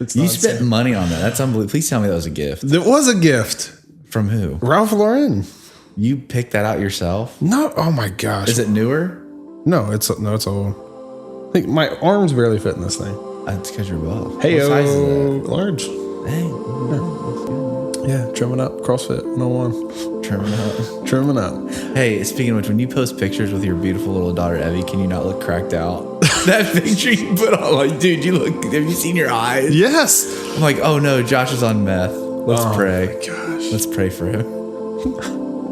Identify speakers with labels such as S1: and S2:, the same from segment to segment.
S1: You spent money on that. That's unbelievable. Please tell me that was a gift.
S2: It was a gift.
S1: From who?
S2: Ralph Lauren.
S1: You picked that out yourself?
S2: No. Oh my gosh.
S1: Is it newer?
S2: No, it's old. I think my arms barely fit in this thing.
S1: That's because you're buff.
S2: Hey,
S1: what size is that?
S2: Large.
S1: Hey,
S2: Yeah, trimming up. CrossFit 101.
S1: trimming up.
S2: Trimming up.
S1: Hey, speaking of which, when you post pictures with your beautiful little daughter Evie, can you not look cracked out? That picture you put on, like, dude, you look. Have you seen your eyes?
S2: Yes.
S1: I'm like, oh no, Josh is on meth. Let's pray.
S2: My gosh.
S1: Let's pray for him.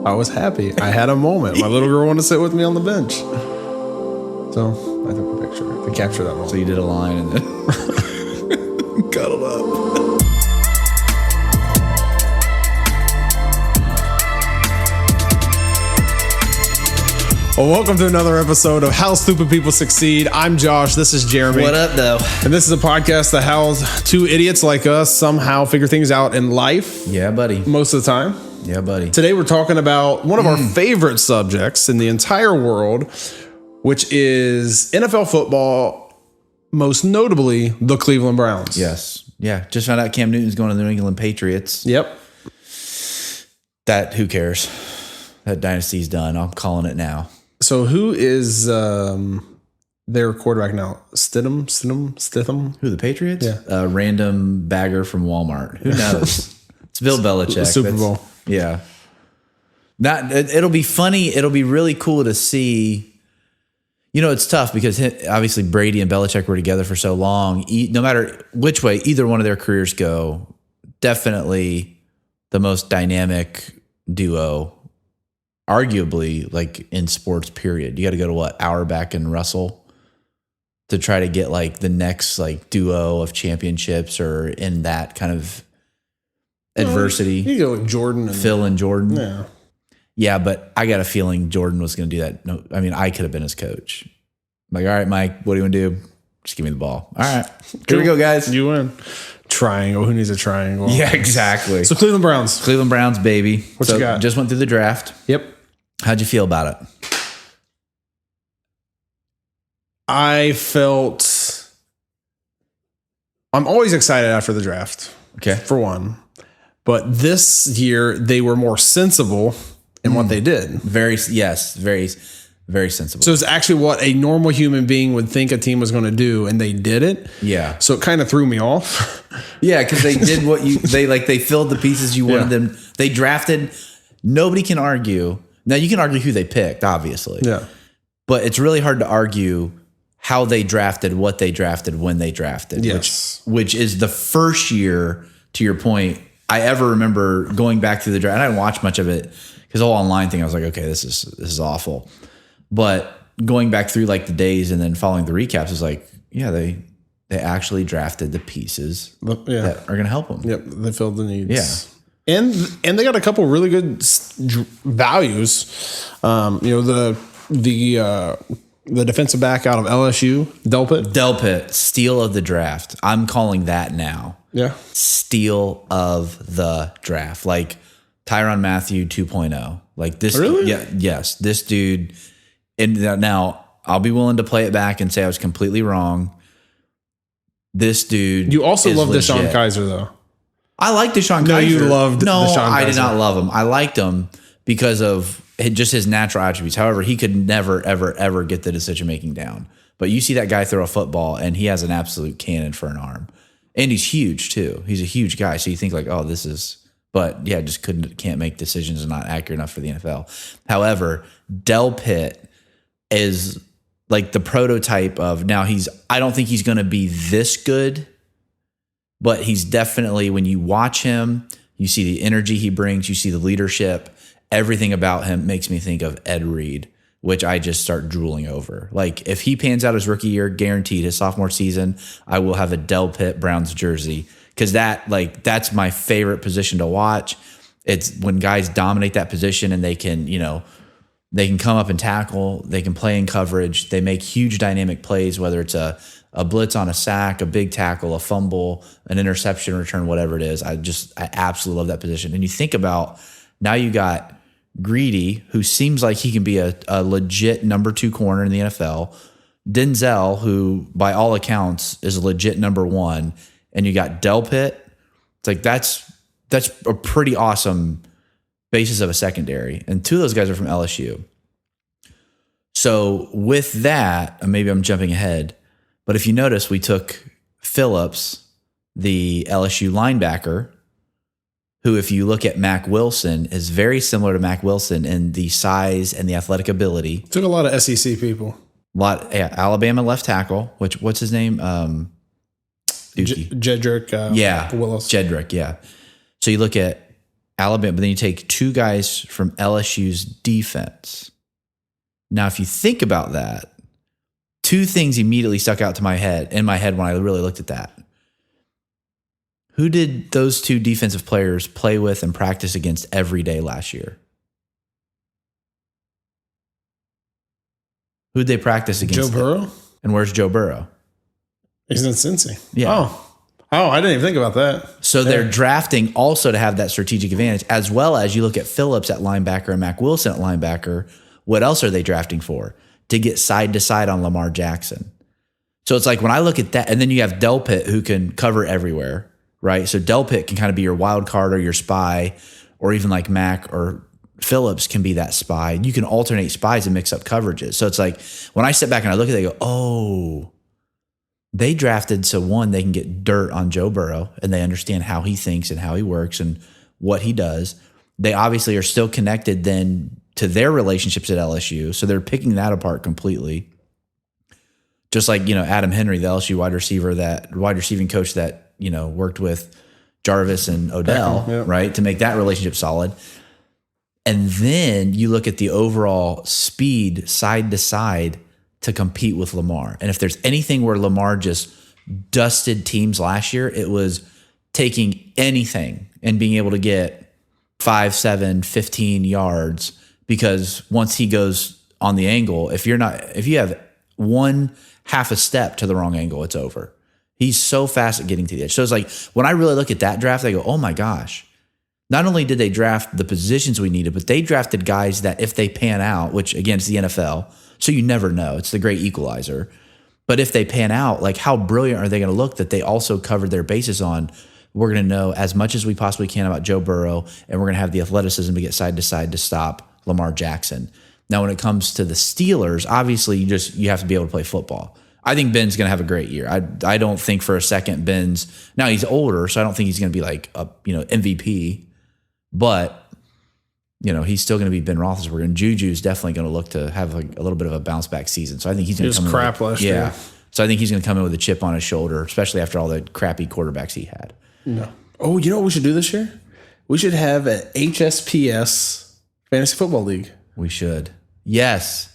S2: I was happy. I had a moment. My little girl wanted to sit with me on the bench. So I took a picture to capture that moment.
S1: So you did a line and then cuddled up.
S2: Well, welcome to another episode of How Stupid People Succeed. I'm Josh. This is Jeremy.
S1: What up, though?
S2: And this is a podcast that helps two idiots like us somehow figure things out in life.
S1: Yeah, buddy.
S2: Most of the time.
S1: Yeah, buddy.
S2: Today we're talking about one of our favorite subjects in the entire world, which is NFL football, most notably the Cleveland Browns.
S1: Yes. Yeah. Just found out Cam Newton's going to the New England Patriots.
S2: Yep.
S1: That, who cares? That dynasty's done. I'm calling it now.
S2: So who is their quarterback now? Stidham?
S1: Who, the Patriots?
S2: Yeah.
S1: A random bagger from Walmart. Who knows? It's Bill Belichick.
S2: Super Bowl.
S1: Yeah. It'll be funny. It'll be really cool to see. You know, it's tough because obviously Brady and Belichick were together for so long. No matter which way either one of their careers go, definitely the most dynamic duo, arguably, like in sports, period. You got to go to what, Auerbach and Russell to try to get like the next like duo of championships or in that kind of adversity.
S2: You go with Jordan and
S1: Phil and Jordan.
S2: Yeah.
S1: Yeah, but I got a feeling Jordan was going to do that. No, I mean, I could have been his coach. I'm like, all right, Mike, what do you want to do? Just give me the ball. All right, here we go, guys.
S2: You win. Triangle. Who needs a triangle?
S1: Yeah, exactly.
S2: So Cleveland Browns.
S1: Cleveland Browns, baby.
S2: What you got?
S1: Just went through the draft.
S2: Yep.
S1: How'd you feel about it?
S2: I felt. I'm always excited after the draft.
S1: Okay.
S2: For one. But this year, they were more sensible in what they did.
S1: Very sensible.
S2: So it's actually what a normal human being would think a team was going to do, and they did it.
S1: Yeah.
S2: So it kind of threw me off.
S1: Yeah, because they did what they filled the pieces you wanted them. They drafted. Nobody can argue. Now you can argue who they picked, obviously.
S2: Yeah.
S1: But it's really hard to argue how they drafted, what they drafted, when they drafted.
S2: Yes.
S1: Which is the first year, to your point, I ever remember going back to the draft. And I didn't watch much of it because the whole online thing, I was like, okay, this is awful. But going back through like the days and then following the recaps is like, yeah, they actually drafted the pieces that are going to help them.
S2: Yep, they filled the needs.
S1: Yeah.
S2: And they got a couple really good values. The defensive back out of LSU,
S1: Delpit, steal of the draft. I'm calling that now.
S2: Yeah.
S1: Steal of the draft. Like Tyrann Mathieu 2.0. Like this.
S2: Really?
S1: Yeah. Yes. This dude. And now I'll be willing to play it back and say I was completely wrong. This dude.
S2: You also love
S1: legit.
S2: Deshaun Kaiser, though.
S1: I like Deshaun Kaiser.
S2: No, you loved
S1: No,
S2: Deshaun
S1: I did
S2: Kaiser.
S1: not love him. I liked him because of just his natural attributes. However, he could never, ever, ever get the decision making down. But you see that guy throw a football, and he has an absolute cannon for an arm. And he's huge, too. He's a huge guy. So you think like, oh, this is... But, yeah, just can't make decisions and not accurate enough for the NFL. However, Delpit is like the prototype of... Now, I don't think he's going to be this good, but he's definitely, when you watch him, you see the energy he brings, you see the leadership, everything about him makes me think of Ed Reed, which I just start drooling over. Like, if he pans out his rookie year, guaranteed his sophomore season, I will have a Delpit Browns jersey, because that's my favorite position to watch. It's when guys dominate that position and they can come up and tackle, they can play in coverage, they make huge dynamic plays, whether it's a blitz on a sack, a big tackle, a fumble, an interception return, whatever it is. I absolutely love that position. And you think about, now you got Greedy, who seems like he can be a legit number 2 corner in the NFL. Denzel, who by all accounts is a legit number 1. and you got Delpit. It's like that's a pretty awesome basis of a secondary. And two of those guys are from LSU. So with that, maybe I'm jumping ahead, but if you notice, we took Phillips, the LSU linebacker, who, if you look at Mac Wilson, is very similar to Mac Wilson in the size and the athletic ability.
S2: Took a lot of SEC people.
S1: Alabama left tackle, what's his name?
S2: Jedrick Willis.
S1: Jedrick, yeah. So you look at Alabama, but then you take two guys from LSU's defense. Now, if you think about that, two things immediately stuck out in my head when I really looked at that. Who did those two defensive players play with and practice against every day last year? Who did they practice against?
S2: Joe Burrow?
S1: And where's Joe Burrow?
S2: He's in Cincy.
S1: Yeah.
S2: Oh, I didn't even think about that.
S1: So they're drafting also to have that strategic advantage, as well as you look at Phillips at linebacker and Mac Wilson at linebacker. What else are they drafting for? To get side to side on Lamar Jackson. So it's like when I look at that, and then you have Delpit who can cover everywhere, right? So Delpit can kind of be your wild card or your spy, or even like Mac or Phillips can be that spy. You can alternate spies and mix up coverages. So it's like when I step back and I look at it, I go, oh, they drafted so one, they can get dirt on Joe Burrow and they understand how he thinks and how he works and what he does. They obviously are still connected then to their relationships at LSU. So they're picking that apart completely. Just like, Adam Henry, the LSU wide receiving coach that, worked with Jarvis and Odell, right? To make that relationship solid. And then you look at the overall speed side to side to compete with Lamar. And if there's anything where Lamar just dusted teams last year, it was taking anything and being able to get 5, 7, 15 yards, because once he goes on the angle, if you have one half a step to the wrong angle, it's over. He's so fast at getting to the edge. So it's like when I really look at that draft, I go, oh my gosh. Not only did they draft the positions we needed, but they drafted guys that if they pan out, which again, it's the NFL, so you never know. It's the great equalizer. But if they pan out, like how brilliant are they going to look that they also covered their bases on? We're going to know as much as we possibly can about Joe Burrow, and we're going to have the athleticism to get side to side to stop Lamar Jackson. Now, when it comes to the Steelers, obviously you have to be able to play football. I think Ben's going to have a great year. I don't think for a second now he's older, so I don't think he's going to be like a MVP. But, he's still going to be Ben Roethlisberger, and Juju's definitely going to look to have a little bit of a bounce back season. So I think he's going to come in.
S2: Crap last year.
S1: Yeah. So I think he's going to come in with a chip on his shoulder, especially after all the crappy quarterbacks he had.
S2: No. Oh, you know what we should do this year? We should have an HSPS Fantasy Football League.
S1: We should. Yes.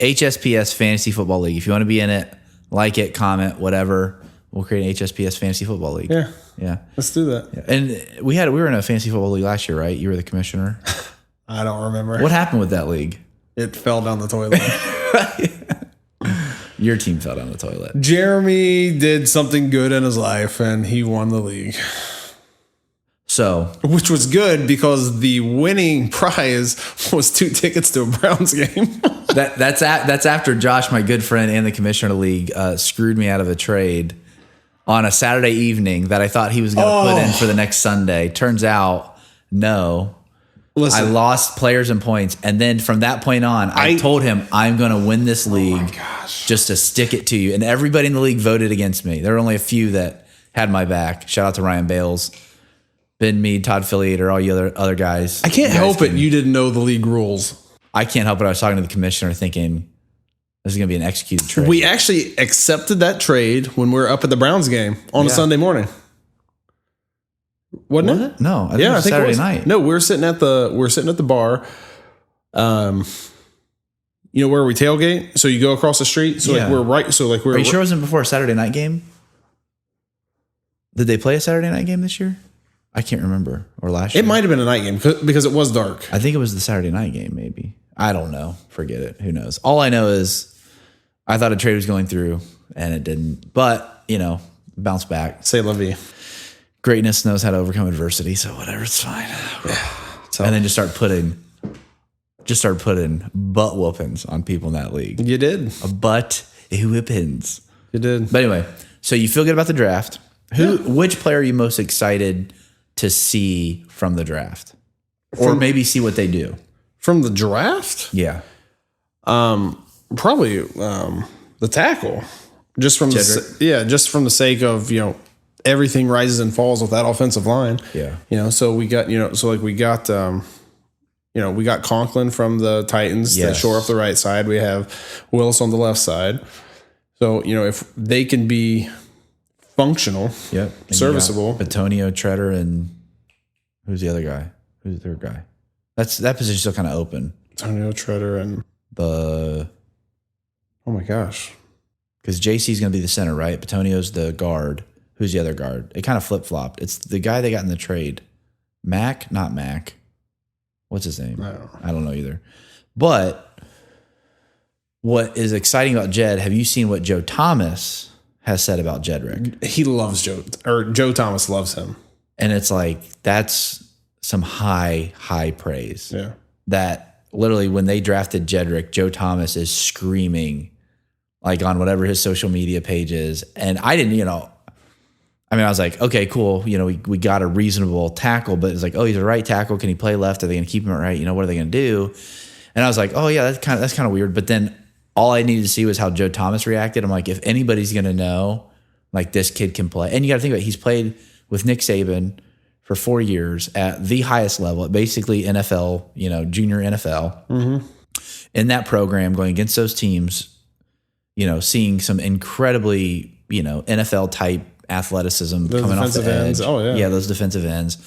S1: HSPS Fantasy Football League. If you want to be in it, like it, comment, whatever. We'll create an HSPS Fantasy Football League.
S2: Yeah.
S1: Yeah.
S2: Let's do that.
S1: Yeah. And we were in a fantasy football league last year, right? You were the commissioner.
S2: I don't remember.
S1: What happened with that league?
S2: It fell down the toilet.
S1: Your team fell down the toilet.
S2: Jeremy did something good in his life and he won the league.
S1: So,
S2: which was good because the winning prize was 2 tickets to a Browns game.
S1: that's after Josh, my good friend and the commissioner of the league, screwed me out of a trade on a Saturday evening that I thought he was going to put in for the next Sunday. Turns out, no. Listen, I lost players and points. And then from that point on, I told him, I'm going to win this league just to stick it to you. And everybody in the league voted against me. There were only a few that had my back. Shout out to Ryan Bales, Ben Mead, Todd Filliater, all you other guys.
S2: I can't help it. You didn't know the league rules.
S1: I can't help it. I was talking to the commissioner thinking, this is going to be an executed trade.
S2: We actually accepted that trade when we were up at the Browns game on a Sunday morning. Wasn't it?
S1: No, I think it was Saturday night.
S2: No, we were sitting at the bar. Where we tailgate? So you go across the street. So like we're right. So like we're.
S1: Are you sure it wasn't before a Saturday night game? Did they play a Saturday night game this year? I can't remember. Or last year.
S2: It might have been a night game because it was dark.
S1: I think it was the Saturday night game. Maybe. I don't know. Forget it. Who knows? All I know is I thought a trade was going through and it didn't. But bounce back.
S2: Say la vie.
S1: Greatness knows how to overcome adversity, so whatever, it's fine. Yeah. So, and then just start putting butt whoopings on people in that league.
S2: You did.
S1: A butt whoopings.
S2: You did.
S1: But anyway, so you feel good about the draft. Which player are you most excited to see from the draft, or maybe see what they do
S2: from the draft?
S1: Yeah,
S2: probably the tackle. Just from just from the sake of everything rises and falls with that offensive line.
S1: Yeah,
S2: so we got we got we got Conklin from the Titans that shore up the right side. We have Willis on the left side. So if they can be functional, serviceable.
S1: Antonio Treader and who's the other guy? Who's the third guy? That position's still kind of open.
S2: Antonio Treader and
S1: oh
S2: my gosh,
S1: because JC's going to be the center, right? Petonio's the guard. Who's the other guard? It kind of flip flopped. It's the guy they got in the trade. Not Mac. What's his name? I don't know either. But what is exciting about Jed? Have you seen what Joe Thomas has said about Jedrick?
S2: He loves Joe Thomas loves him.
S1: And it's like, that's some high praise.
S2: Yeah.
S1: That literally when they drafted Jedrick, Joe Thomas is screaming like on whatever his social media page is. And I didn't, I was like, okay, cool. We got a reasonable tackle, but it's like, oh, he's a right tackle. Can he play left? Are they going to keep him at right? What are they going to do? And I was like, oh yeah, that's kind of weird. But then all I needed to see was how Joe Thomas reacted. I'm like, if anybody's going to know, like this kid can play. And you got to think about it, he's played with Nick Saban for 4 years at the highest level, basically NFL, junior NFL.
S2: Mm-hmm.
S1: In that program, going against those teams, seeing some incredibly, NFL type athleticism
S2: those
S1: coming off the edge.
S2: Ends. Oh, yeah.
S1: Yeah, those defensive ends.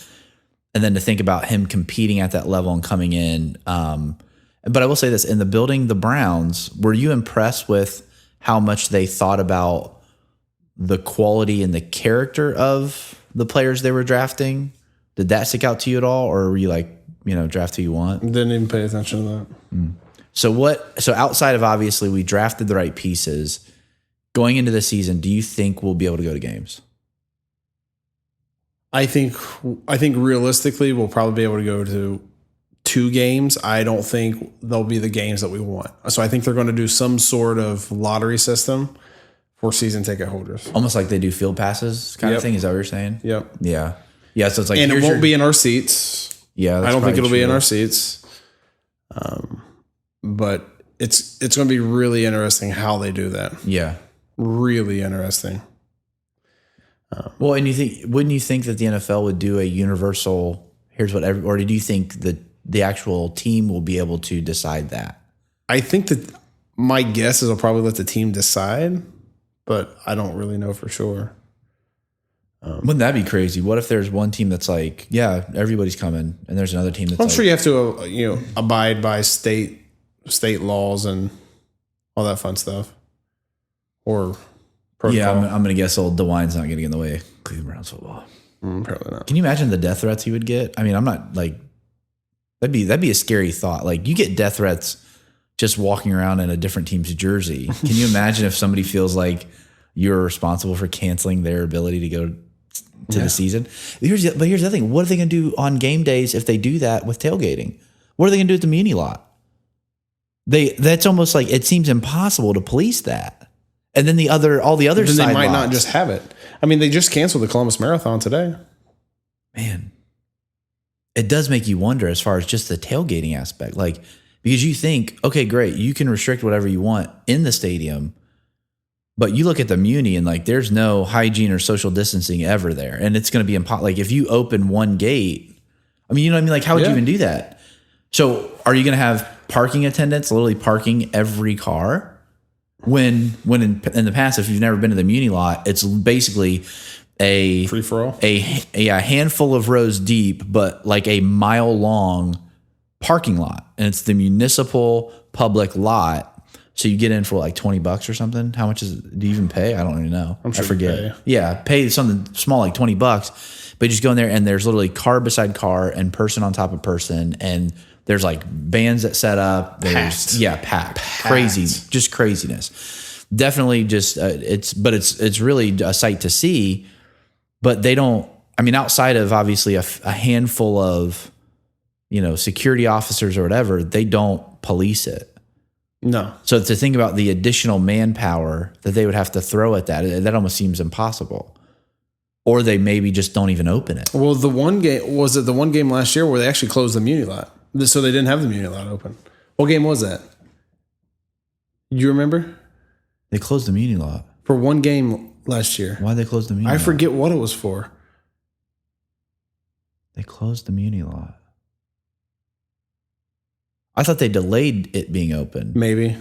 S1: And then to think about him competing at that level and coming in. But I will say this, in the building the Browns, were you impressed with how much they thought about the quality and the character of the players they were drafting? Did that stick out to you at all? Or were you like, draft who you want?
S2: Didn't even pay attention to that.
S1: So outside of obviously we drafted the right pieces, going into the season, do you think we'll be able to go to games?
S2: I think realistically we'll probably be able to go to 2 games. I don't think they'll be the games that we want. So I think they're going to do some sort of lottery system for season ticket holders.
S1: Almost like they do field passes kind of thing. Is that what you're saying?
S2: Yep.
S1: Yeah. Yeah. So it's like,
S2: and it won't be in our seats.
S1: Yeah.
S2: I don't think it'll be in our seats. But it's going to be really interesting how they do that.
S1: Yeah.
S2: Really interesting.
S1: Well, and wouldn't you think that the NFL would do a universal, or did you think that the actual team will be able to decide that?
S2: I think that my guess is I'll probably let the team decide, but I don't really know for sure.
S1: Wouldn't that be crazy? What if there's one team that's like, yeah, everybody's coming, and there's another team that's
S2: I'm sure you have to, abide by state laws and all that fun stuff. Or protocol.
S1: Yeah, I'm going to guess old DeWine's not getting in the way of Cleveland Browns football.
S2: Probably not.
S1: Can you imagine the death threats he would get? I mean, I'm not like, that'd be a scary thought. Like, you get death threats just walking around in a different team's jersey. Can you imagine if somebody feels like you're responsible for canceling their ability to go to the season? Here's the other thing. What are they going to do on game days if they do that with tailgating? What are they going to do at the Muni lot? That's almost like, it seems impossible to police that. And then all the other
S2: then
S1: side
S2: they might
S1: lots.
S2: not just have it. I mean, they just canceled the Columbus Marathon today.
S1: Man, it does make you wonder as far as just the tailgating aspect. Like, because you think, okay, great, you can restrict whatever you want in the stadium, but you look at the Muni and like there's no hygiene or social distancing ever there. And it's going to be impossible. Like, if you open one gate, I mean, you know what I mean? Like, how would you even do that? So are you going to have parking attendants literally parking every car? When in the past, if you've never been to the Muni lot, it's basically a
S2: free for all,
S1: a handful of rows deep, but like a mile long parking lot, and it's the municipal public lot. So you get in for like $20 or something. How much do you even pay? I don't even know.
S2: I'm sure
S1: I forget. Yeah, pay something small like $20, but you just go in there and there's literally car beside car and person on top of person, and there's like bands that set up. There's packed. Crazy, just craziness. Definitely, just it's really a sight to see. But they don't. I mean, outside of obviously a handful of security officers or whatever, they don't police it.
S2: No.
S1: So to think about the additional manpower that they would have to throw at that almost seems impossible. or they maybe just don't even open it.
S2: Well, the one game last year where they actually closed the Muni lot, so they didn't have the Muni lot open? What game was that? You remember?
S1: They closed the Muni lot
S2: for one game last year.
S1: Why'd they close the Muni lot?
S2: I forget what it was for.
S1: They closed the Muni lot. I thought they delayed it being open.
S2: Maybe.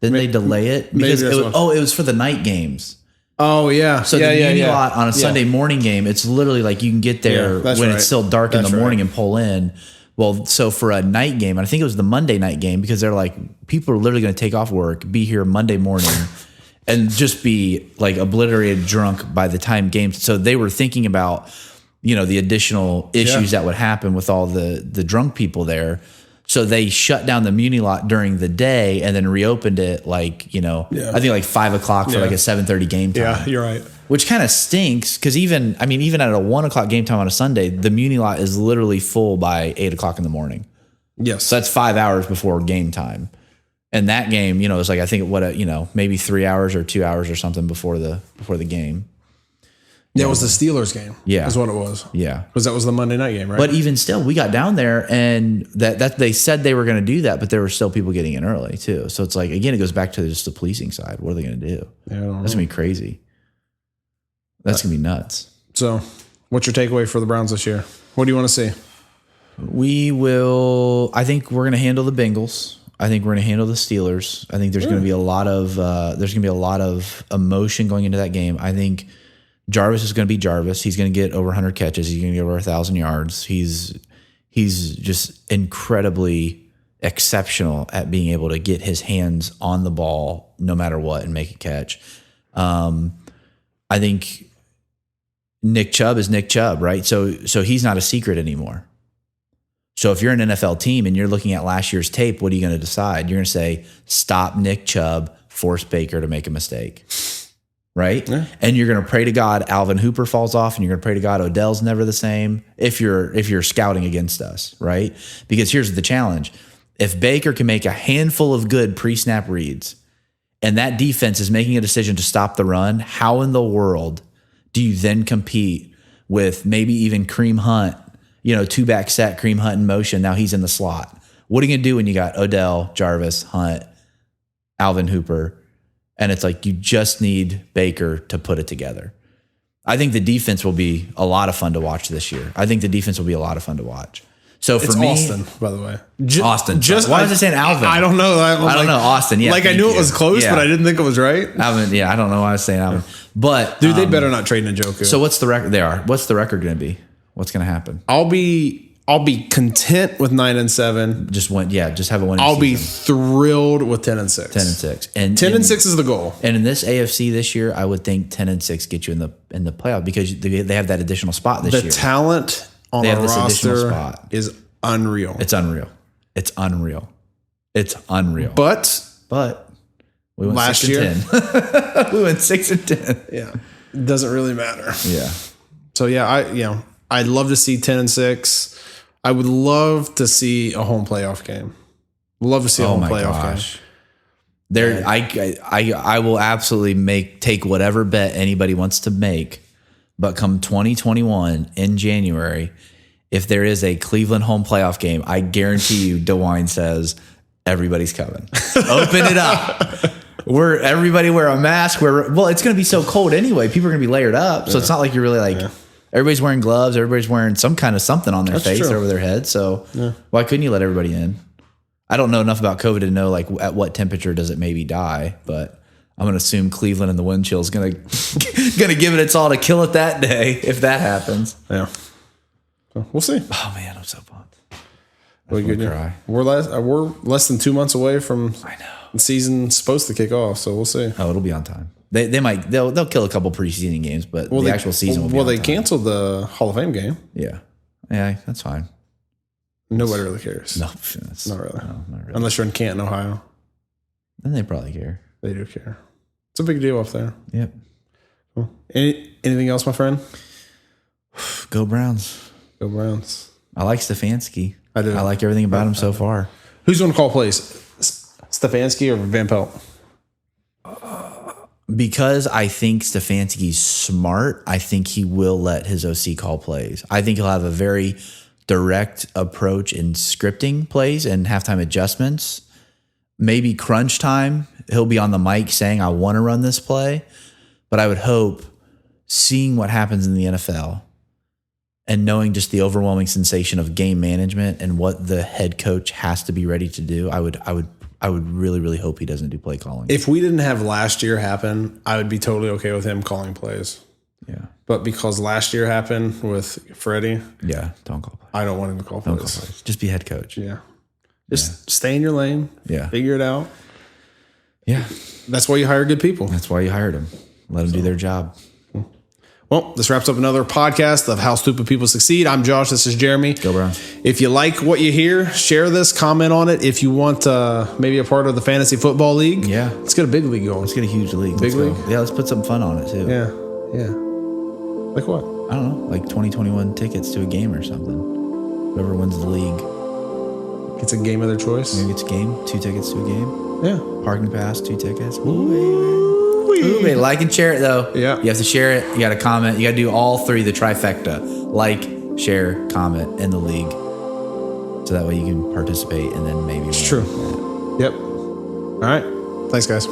S1: Didn't they delay it? Because it was for the night games.
S2: Oh, yeah.
S1: So the Muni lot on a Sunday morning game, it's literally like you can get there when it's still dark in the morning and pull in. Well, so for a night game, and I think it was the Monday night game, because they're like, people are literally going to take off work, be here Monday morning, and just be like obliterated drunk by the time games. So they were thinking about, the additional issues that would happen with all the drunk people there. So they shut down the Muni lot during the day and then reopened it I think like 5 o'clock for like a 7:30 game time.
S2: Yeah, you're right.
S1: Which kind of stinks because even at a 1 o'clock game time on a Sunday, the Muni lot is literally full by 8 o'clock in the morning.
S2: Yes.
S1: So that's 5 hours before game time. And that game, it's like, I think maybe 3 hours or 2 hours or something before the game.
S2: Yeah, it was the Steelers game.
S1: Yeah.
S2: Is what it was.
S1: Yeah.
S2: Because that was the Monday night game, right?
S1: But even still, we got down there and that they said they were going to do that, but there were still people getting in early too. So it's like, again, it goes back to just the policing side. What are they going to do?
S2: Yeah, I don't know.
S1: That's going to be crazy. That's going to be nuts.
S2: So what's your takeaway for the Browns this year? What do you want to see?
S1: I think we're going to handle the Bengals. I think we're going to handle the Steelers. I think there's going to be a lot of emotion going into that game. I think Jarvis is going to be Jarvis. He's going to get over 100 catches. He's going to get over 1,000 yards. He's just incredibly exceptional at being able to get his hands on the ball no matter what and make a catch. I think Nick Chubb is Nick Chubb, right? So he's not a secret anymore. So if you're an NFL team and you're looking at last year's tape, what are you going to decide? You're going to say, stop Nick Chubb, force Baker to make a mistake. Right? Yeah. And you're going to pray to God Alvin Hooper falls off, and you're going to pray to God Odell's never the same if you're scouting against us, right? Because here's the challenge. If Baker can make a handful of good pre-snap reads and that defense is making a decision to stop the run, how in the world do you then compete with maybe even Kareem Hunt, two-back set, Kareem Hunt in motion, now he's in the slot? What are you going to do when you got Odell, Jarvis, Hunt, Alvin Hooper? And it's like you just need Baker to put it together. I think the defense will be a lot of fun to watch this year. So for me,
S2: Austin, by the way,
S1: Austin. Why was I saying Alvin?
S2: I don't know.
S1: I don't know. Austin. Yeah,
S2: I knew it was close, but I didn't think it was right.
S1: Alvin. Yeah, I don't know why I was saying Alvin. But
S2: dude, they better not trade Njoku.
S1: So what's the record? What's the record going to be? What's going to happen?
S2: I'll be content with 9-7.
S1: Just have a winning
S2: I'll
S1: season.
S2: be thrilled with 10-6.
S1: 10-6.
S2: And 10-6 is the goal.
S1: And in this AFC this year, I would think 10-6 get you in the playoff because they have that additional spot this year.
S2: The talent on the roster is unreal.
S1: It's unreal. But we went
S2: last
S1: 6
S2: year
S1: and 10. We went 6-10.
S2: Yeah. It doesn't really matter.
S1: Yeah.
S2: So I'd love to see 10-6. I would love to see a home playoff game. Love to see a home playoff game.
S1: I will absolutely take whatever bet anybody wants to make, but come 2021 in January, if there is a Cleveland home playoff game, I guarantee you DeWine says everybody's coming. Open it up. Everybody wear a mask. It's going to be so cold anyway. People are going to be layered up, so it's not like you're really like. Yeah. Everybody's wearing gloves. Everybody's wearing some kind of something on their face or over their head. So why couldn't you let everybody in? I don't know enough about COVID to know like at what temperature does it maybe die, but I'm going to assume Cleveland and the wind chill is going to give it its all to kill it that day if that happens.
S2: Yeah. So we'll see.
S1: Oh man, I'm so pumped.
S2: We're less than 2 months away from the season's supposed to kick off, so we'll see.
S1: Oh, it'll be on time. They'll kill a couple preseason games, but the actual season will be on time.
S2: Canceled the Hall of Fame game.
S1: Yeah, that's fine.
S2: Nobody really cares.
S1: No,
S2: not really. No, not really. Unless you're in Canton, Ohio.
S1: Then they probably care.
S2: They do care. It's a big deal up there.
S1: Yep.
S2: Cool. Anything else, my friend?
S1: Go Browns.
S2: Go Browns.
S1: I like Stefanski.
S2: I do.
S1: I like everything about him so far.
S2: Who's going to call plays? Stefanski or Van Pelt?
S1: because I think Stefanski's smart, I think he will let his OC call plays. I think he'll have a very direct approach in scripting plays and halftime adjustments. Maybe crunch time, he'll be on the mic saying, I want to run this play. But I would hope, seeing what happens in the NFL and knowing just the overwhelming sensation of game management and what the head coach has to be ready to do, I would really, really hope he doesn't do play calling.
S2: If we didn't have last year happen, I would be totally okay with him calling plays.
S1: Yeah.
S2: But because last year happened with Freddie,
S1: Yeah, don't call plays.
S2: I don't want him to call plays.
S1: Don't call plays. Just be head coach.
S2: Yeah. Just stay in your lane.
S1: Yeah.
S2: Figure it out.
S1: Yeah.
S2: That's why you hire good people.
S1: That's why you hired them. Let them do their job.
S2: Well, this wraps up another podcast of How Stupid People Succeed. I'm Josh. This is Jeremy.
S1: Go Browns.
S2: If you like what you hear, share this, comment on it. If you want maybe a part of the Fantasy Football League,
S1: Yeah.
S2: let's get a big league going.
S1: Let's get a huge league.
S2: Big
S1: Let's go.
S2: league?
S1: Yeah, let's put some fun on it too.
S2: Yeah. Like what?
S1: I don't know, like 2021 tickets to a game or something. Whoever wins the league.
S2: It's a game of their choice.
S1: Maybe it's a game, 2 tickets to a game.
S2: Yeah.
S1: Parking pass, 2 tickets. Ooh, baby. Like and share it though.
S2: Yeah.
S1: You have to share it. You got to comment. You got to do all 3, the trifecta. Like, share, comment in the league. So that way you can participate and then maybe
S2: It's true. Yep. All right. Thanks, guys.